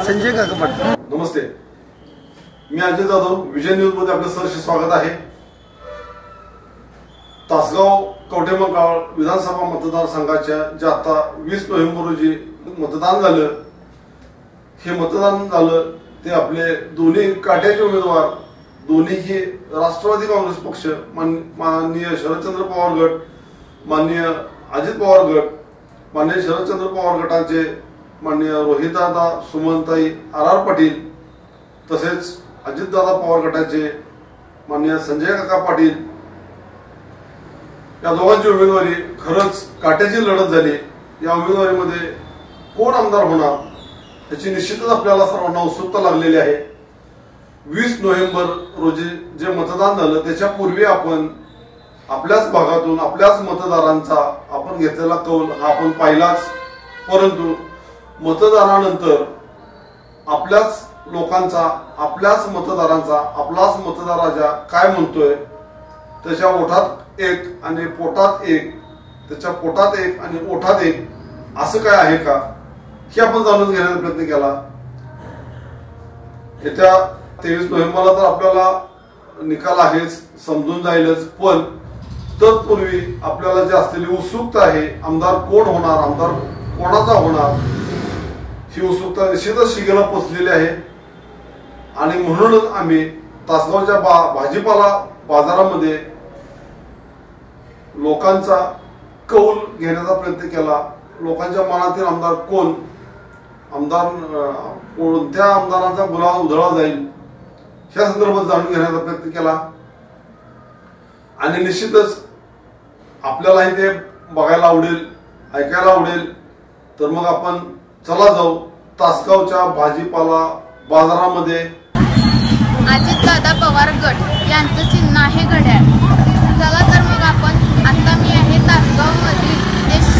संजय काका पाटील। नमस्ते, मी अजय जाधव, विजय न्यूज मध्ये आपलं सहर्ष स्वागत आहे। तासगाव कवठेमंकाळ विधानसभा मतदारसंघाच्या जे आता 20 नोव्हेंबर रोजी मतदान झालं, हे मतदान झालं ते आपले दोन्ही काट्याचे उमेदवार, दोन्हीही राष्ट्रवादी काँग्रेस पक्ष, माननीय शरदचंद्र पवार गट, माननीय अजित पवार गट, माननीय शरदचंद्र पवार गटाचे माननीय रोहितदादा सुमनताई आर पाटील, तसेच अजितदादा पवार गटाचे माननीय संजय काका पाटील, या दोघांची उमेदवारी खरंच काट्याची लढत झाली। या उमेदवारीमध्ये कोण आमदार होणार याची निश्चितच आपल्याला सर्वांना उत्सुकता लागलेली आहे। 20 नोव्हेंबर रोजी जे मतदान झालं त्याच्यापूर्वी आपण आपल्याच भागातून आपल्याच मतदारांचा आपण घेतलेला कौल हा आपण पाहिलाच, परंतु मतदानानंतर आपल्याच लोकांचा, आपल्याच मतदारांचा, आपलाच मतदाराचा काय म्हणतोय, त्याच्या ओठात एक आणि पोटात एक, त्याच्या पोटात एक आणि ओठात एक असं काय आहे का, हे आपण जाणून घेण्याचा प्रयत्न केला। येत्या 23 नोव्हेंबरला तर आपल्याला निकाल आहेच, समजून जाईलच, पण तत्पूर्वी आपल्याला जे असलेली उत्सुकता आहे, आमदार कोण होणार, आमदार कोणाचा होणार, ही उत्सुकता निश्चितच शिगेला पोचलेली आहे। आणि म्हणूनच आम्ही तासगावच्या भाजीपाला बाजारामध्ये लोकांचा कौल घेण्याचा प्रयत्न केला। लोकांच्या मनातील आमदार कोण, आमदार कोणत्या आमदारांचा गुलाल उधळला जाईल ह्या संदर्भात जाणून घेण्याचा प्रयत्न केला। आणि निश्चितच आपल्यालाही ते बघायला आवडेल, ऐकायला आवडेल। तर मग आपण चला जाऊ तासगावच्या भाजीपाला बाजारामध्ये। अजितदादा पवार गट यांचं चिन्ह आहे घड्याळ। चला तर मग आपण आता मी आहे तासगाव मधील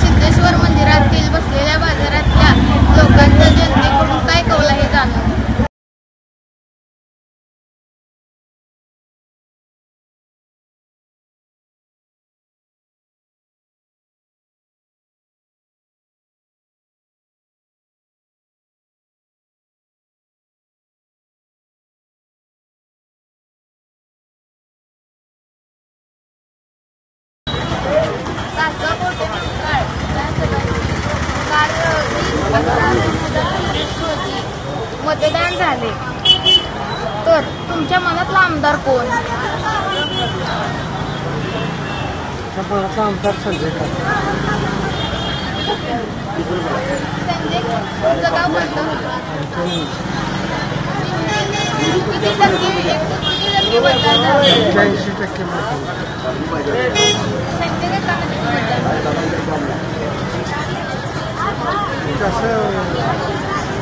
सिद्धेश्वर मंदिरातील बसलेल्या बाजारातल्या लोकांचा जनतेकडून काय कौल आहे जाणून। मतदान झाले तर तुमच्या मनातला आमदार कोण? आमदार संजय काका। संजय, तुमचं गाव कोणतं? किती टक्के मतदान झालं? 85% मतदान। संजय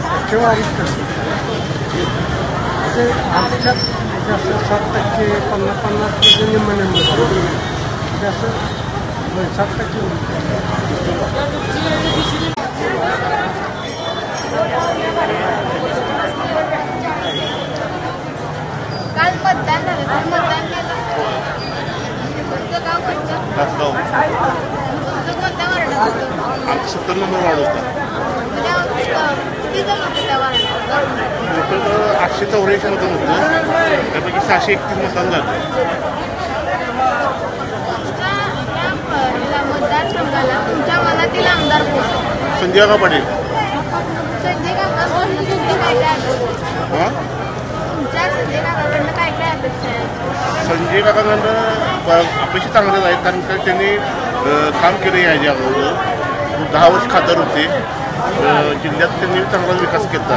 टक्केवारीच कसं आमच्यात जास्त 7% 50% निम्म जास्त 7%। काल मतदान झालं, तर मतदान केलं? तुमचं गाव कोणतं? तासगाव। तुमचं कोणत्या वार्डात होतं? 70 नंबर वार्ड होता। किती जण होते त्या वार्डात? टोटल 884 मतदान होतं, त्यापैकी 631 मतदान झालं। तुमच्या मतदारसंघाला तुमच्या मनातील आमदार कोण? संजय काका पाटील। संजय काकांकडून तुमची काय काय अपेक्षा आहे? तुमच्या संजय काकांकडून काय काय अपेक्षा आहे? संजय काकांकडं अपेक्षा चांगल्याच आहेत, कारण का त्यांनी काम केलं याच्या अगोदर 10 वर्ष खासदार होते। जिल्ह्यात त्यांनी चांगला विकास केला,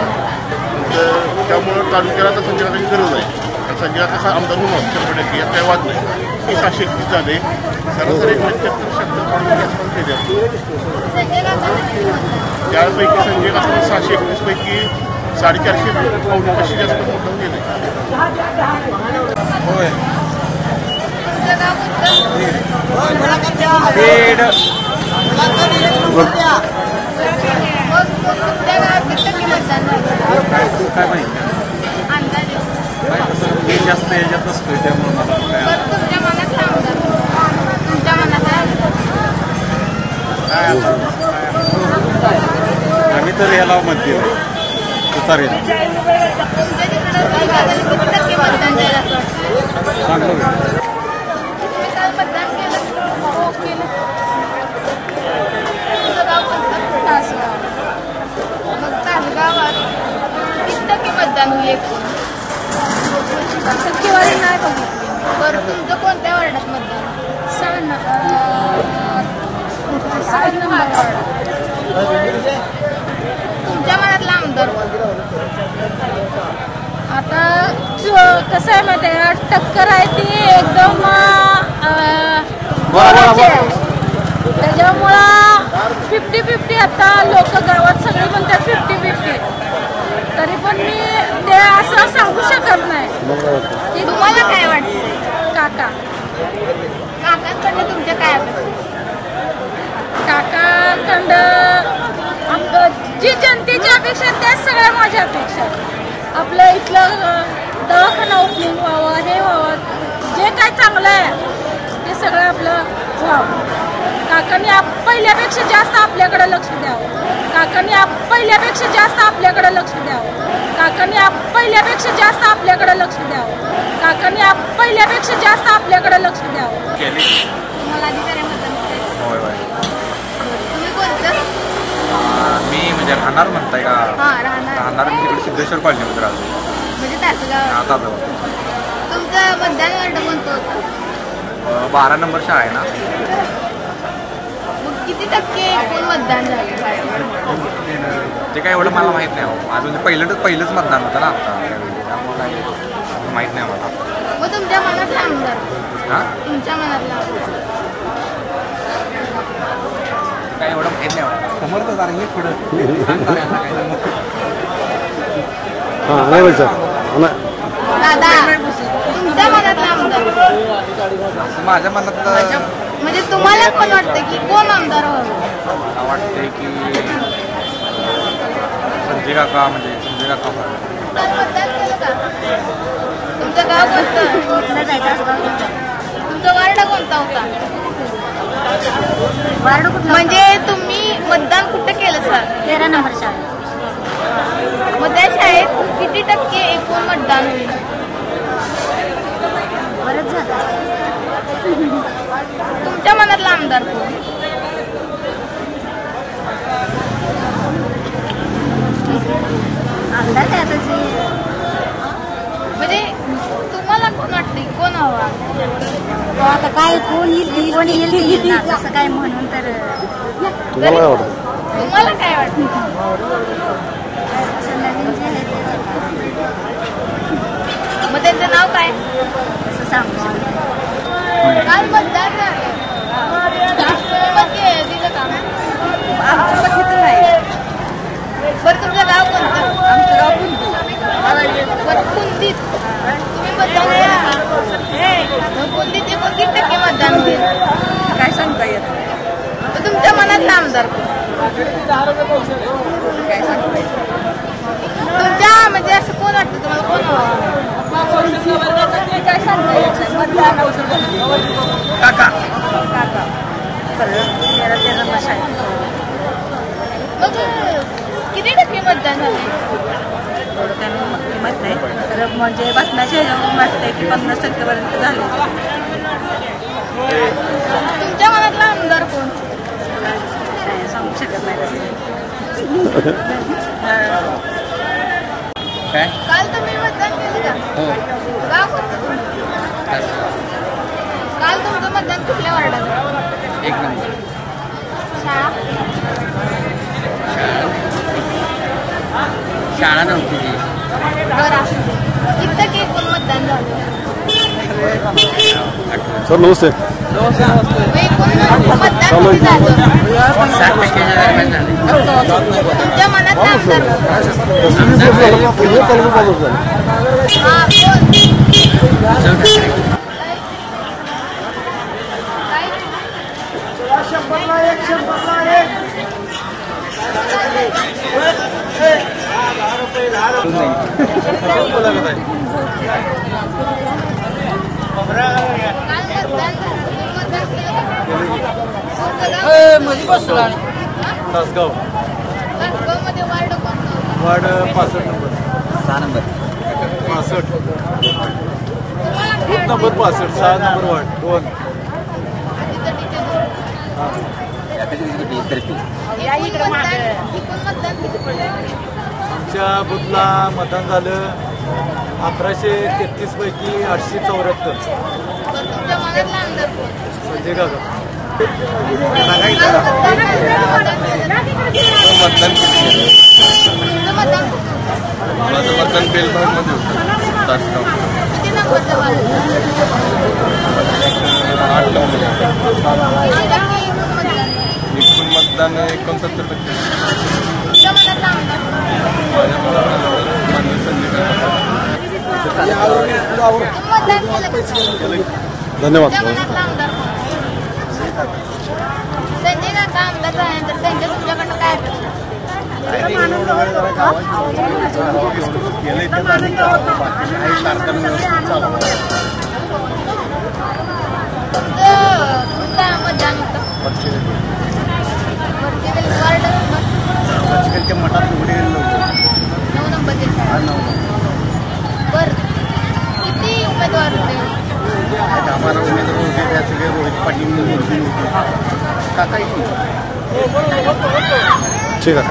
तर त्यामुळं तालुक्याला आता संजय काकांची गरज आहे। संजय काका आमदार होणार 100%, यात काही वाद नाही। 631 झाले, सरासरी 75% केले। त्यापैकी संजय काका 631 पैकी 450 जास्त मतदान गेले। होय, काय माहिती जास्त याच्यात असतोय, त्यामुळे तुमच्या मनात तुमच्या मनात आम्ही तर याला मत दिलं। तुतारी तुमच्या तिकडं किती टक्के मतदान जाईल असं वाटतं? चांगलं होईल. तुम्ही काल मतदान केलं? हो केलं. तुमचं गाव कोणतं? तासगाव. मग तासगावात किती टक्के मतदान होईल एकूण? टक्केवारी नाही बघितली. बरं तुमचं कोणत्या वार्डात मतदान? 6 नंबर वार्ड. तुमच्या मनातला आमदार आता कसं आहे माहिती आहे, टक्कर आहे ती एकदम त्याच्यामुळं 50-50 आता लोक गावात सगळे म्हणतात 50-50. तरी पण मी ते असं सांगू शकत नाही की तुम्हाला काय वाटतं? काकांकडनं तुमच्या काय अपेक्षा? काकाकडं जी जनतेची अपेक्षा आहे त्याच सगळ्या माझ्या अपेक्षा आहेत. आपलं इथलं दवाखाना ओपनिंग व्हावं, हे व्हावं, जे काय चांगलं आहे ते सगळं आपलं व्हावं. काकांनी पहिल्यापेक्षा जास्त आपल्याकडे लक्ष द्यावं. काकांनी पहिल्यापेक्षा जास्त आपल्याकडे लक्ष द्यावं. काकांनी पहिल्यापेक्षा जास्त आपल्याकडे लक्ष द्यावं. काकांनी पहिल्यापेक्षा जास्त आपल्याकडे लक्ष द्यावं. तुम्हाला अधिकारी मतदान करायचं? होय होय. तुम्ही कोणतं? मी म्हणजे राहणार म्हणताय का? हां राहणार. मी तिकडे सिद्धेश्वर कॉलनीमध्ये राहतो. म्हणजे तासगाव. आता तुमचं मतदान वार्ड कोणतं होतं? 12 नंबर शाळा आहे ना. मग किती टक्के एकूण मतदान झालं? ते काय एवढं मला माहीत नाही हो. अजून पहिलंच मतदान होतं ना आता, त्यामुळे काय माहीत नाही मला. मग तुमच्या मनातला आमदार? हां तुमच्या मनातला काय एवढं माहीत नाही मला. समर्थ जरा हे पुढं सांग जरा यांना काय जमत. दादा तुमच्या मनातला आमदार? असं माझ्या मनात म्हणजे तुम्हाला कोण वाटतं की कोण आमदार व्हावं? मला वाटते की संजय काका काल मतदान केलं का? तुमचं गाव कोणतं? तुमचा वार्ड कोणता होता? वार्ड कुठलं? म्हणजे तुम्ही मतदान कुठं केलं सर? 13 नंबर शाळा. मग त्या शाळेत किती टक्के एकूण मतदान होईल? बरंच झालं. तुमच्या मनातला आमदार कोण? आमदार काय म्हणजे तुम्हाला कोण वाटते कोण हवा? आता काय कोण येईल ना तसं काय म्हणून तर तुम्हाला काय वाटतं? असं नवीन जे आहे मग त्यांचं नाव काय? तसं सांगू काल मतदान झालं. तुम्ही मत दिलं का? बरं तुमचं गाव कोणतं? आमचं गाव कुंदीत. तुम्ही मतदान केलं का? कुंदीत एकूण किती टक्के मतदान होईल? काय सांगता येत तर तुमच्या मनातला आमदार कोण? काय सांगता येत तुमच्या म्हणजे असं कोण वाटतं तुम्हाला कोण हवं? काय सांगता येत काका. मग किती टक्के मतदान झालं? माहीत नाही तर म्हणजे बातम्याच्या ह्याच्यावरून वाटतंय की 50% पर्यंत झाले. तुमच्या मनातला आमदार कोण? सांगू शकत नाही. काय? काल तुम्ही मतदान केलं का? हो. गाव कोणतं तुमचं? काल तुमचं मतदान कुठल्या वार्डात? 1 नंबर. शाळा? शाळा नव्हती ती. बरं असू दे. किती टक्के एकूण मतदान झालं? सर नमस्ते. एकूण मतदान किती झालं? 60% दरम्यान झाले. तुमच्या मनातला आमदार कोण? हा तासगाव. तासगावमध्ये वार्ड कोणतं? Ward 65 number 6 number 65 booth number 65 6 number ward 2. आमच्या बूथला मतदान झालं 1133 पैकी 874. संजय काका मतदान माझं मतदान बेलभागमध्ये होतं तासगाव 8 नंबर. एकूण मतदान 69%. धन्यवाद. संजय काका आमदार झाल्यानंतर त्यांच्या तुमच्याकडनं काय मतदान होतं मठात 9 नंबरचे बरं किती उमेदवार होते? आम्हाला उमेदवार होते त्या सगळे रोहित पाटील काका ठीक आहे.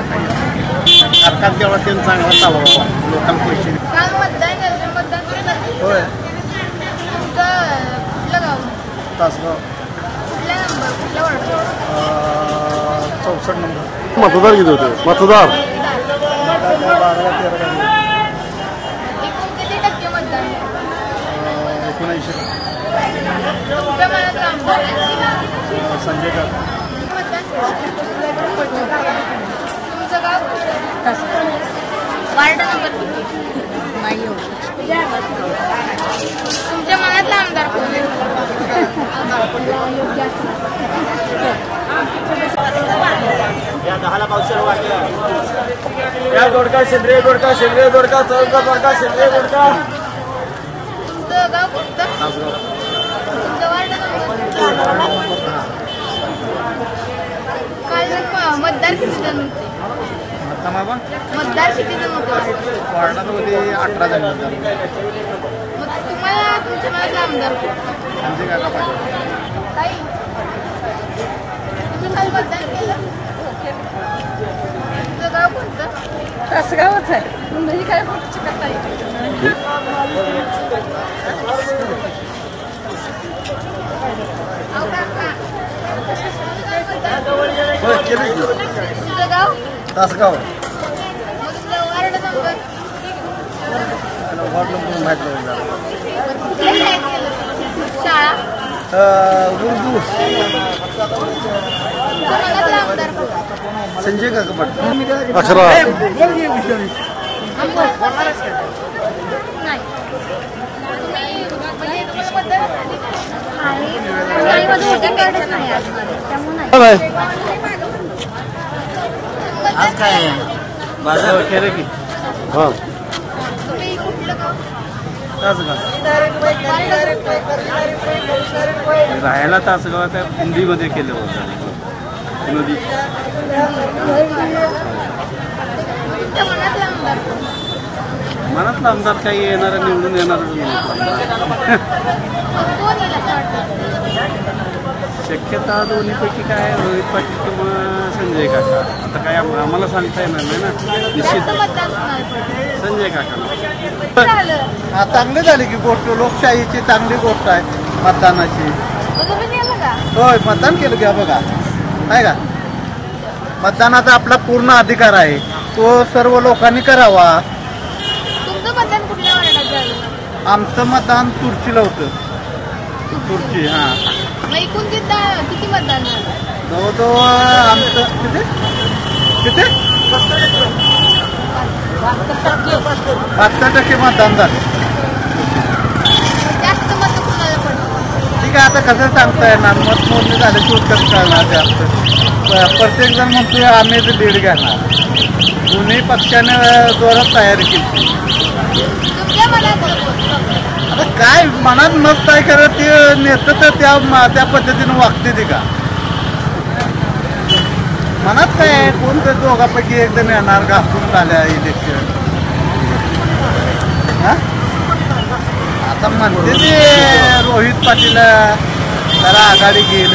सरकार तेवढा त्यांनी चांगला चालवा लोकांना पैसे काल मतदान झालं मतदान होय तुमचं कुठलं गाव तासगाव कुठल्या नंबर कुठल्या वार्ड 64 नंबर मतदार किती होते? मतदार एकूण किती टक्के मतदान 19 तुमच्या मनात आमदार संजय काका मतदान तुमचं गाव वार्ड नंबर किती? तुमच्या मनातला आमदार कोण आहे? या दोडका शेंद्रे दोडका शेंद्रे दोडका चौका दोडका शेंद्रे दोडका. तुमचं गाव कोणतं? तुमचं वार्ड नंबर काल मतदार किती जण होते? मतदार किती जण होते? वार्डामध्ये 18 जण मग तुम्हाला तुमच्या मनातला आमदार कोण? संजय काका पाटील ताई तुम्ही काल मतदान केलं? तुमचं गाव कोणतं? तासगावच आहे म्हणजे काय मोठी करता येईल. अहो काका तुमचं गाव? तासगाव मग तुमचं वार्ड नंबर? वार्ड नंबर माहीत नाही कुठल्या शाळेत केलं? शाळा? उर्दू तुमच्या मनातला आमदार कोण? संजय काका पाटील 11 नाही तुम्ही म्हणजे तुम्हाला मतदान आज काय आहे बाजार खेळ की हां तुम्ही कुठलं गाव? राहायला तासगावात हिंदीमध्ये केलं होतं नदी. तुमच्या मनातला आमदार कोण? मनातला आमदार काही येणार निवडून येणारच नाही. कोण येईल असं वाटतं? शक्यता दोन्हीपैकी काय रोहित पाटील किंवा संजय काका. आता काय आम्हाला सांगता येणार नाही ना. निश्चित जास्त मतदान कोणाला पडलं? संजय काका. झालं चांगली झाली की गोष्ट लोकशाहीची चांगली गोष्ट आहे मतदानाची. मग तुम्ही केलं का? होय मतदान केलं घ्या बघा आहे का. मतदानाचा आपला पूर्ण अधिकार आहे तो सर्व लोकांनी करावा. तुमचं मतदान कुठल्या वार्डात झालं? आमचं मतदान तुर्चीला होतं. तुर्ची हां मग एकूण किती मतदान झालं? जवळजवळ आमचं किती किती 72% मतदान झालं. जास्त मत कुणाला पडलं? ठीक आहे आता कसं सांगता येणार मतमोजणी झाल्याची उत्तर कळणार जास्त. प्रत्येक जण म्हणतोय आम्ही लीड घेणार. दोन्ही पक्षाने जोरात तयारी केली. तुमच्या मनात कोण? आता काय मनात मत आहे खरं ते नेतं तर त्या पद्धतीनं वागते ते का. मनात काय आहे कोण तर दोघांपैकी एकदम येणार घासून झाल्या इलेक्शन आता म्हणते ते रोहित पाटील जरा आघाडी घेईल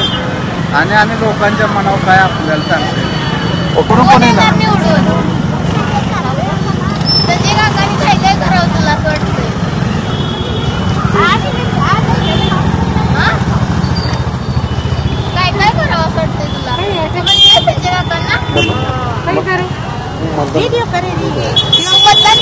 आणि लोकांच्या मनावर काय आपल्याला सांगते. कोण येणार निवडून? संजय काकांनी काय काय करावं तुला असं वाटतंय? काय काय करावं असं वाटतंय तुला? म्हणजे संजय काकांना काय करू? मतदान